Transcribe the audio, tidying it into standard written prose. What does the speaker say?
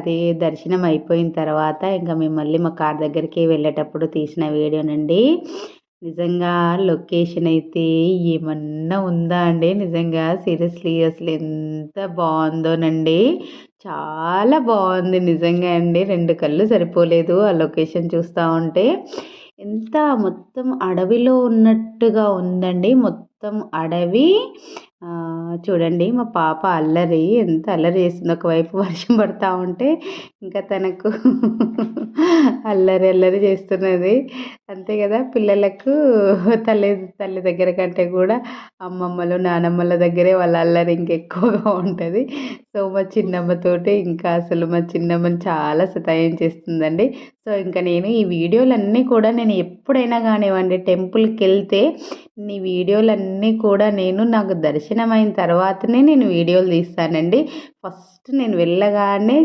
అది దర్శనం అయిపోయిన తర్వాత ఇంకా మేము మళ్ళీ మా కార్ దగ్గరికి వెళ్ళేటప్పుడు తీసిన వీడియోనండి. నిజంగా లొకేషన్ అయితే ఏమన్నా ఉందా అండి, నిజంగా సీరియస్లీ అసలు ఎంత బాగుందోనండి. చాలా బాగుంది నిజంగా అండి. 2 కళ్ళు సరిపోలేదు ఆ లొకేషన్ చూస్తూ ఉంటే. ఎంత మొత్తం అడవిలో ఉన్నట్టుగా ఉందండి. మొత్తం అడవి. చూడండి మా పాప అల్లరి ఎంత అల్లరి చేస్తుందో. ఒకవైపు వర్షం పడతా ఉంటే ఇంకా తనకు అల్లరి అల్లరి చేస్తున్నది. అంతే కదా, పిల్లలకు తల్లి తల్లి దగ్గర కంటే కూడా అమ్మమ్మలు నానమ్మల దగ్గరే వాళ్ళ అల్లరి ఇంకెక్కువగా ఉంటుంది. సో మా చిన్నమ్మతోటి ఇంకా అసలు మా చిన్నమ్మని చాలా సతాయించేస్తుందండి. సో ఇంకా నేను ఈ వీడియోలన్నీ కూడా నేను ఎప్పుడైనా కానివ్వండి టెంపుల్కి వెళ్తే ఈ వీడియోలన్నీ కూడా నేను నాకు దర్శనం అయిన తర్వాతనే నేను వీడియోలు తీస్తానండి. ఫస్ట్ నేను వెళ్ళగానే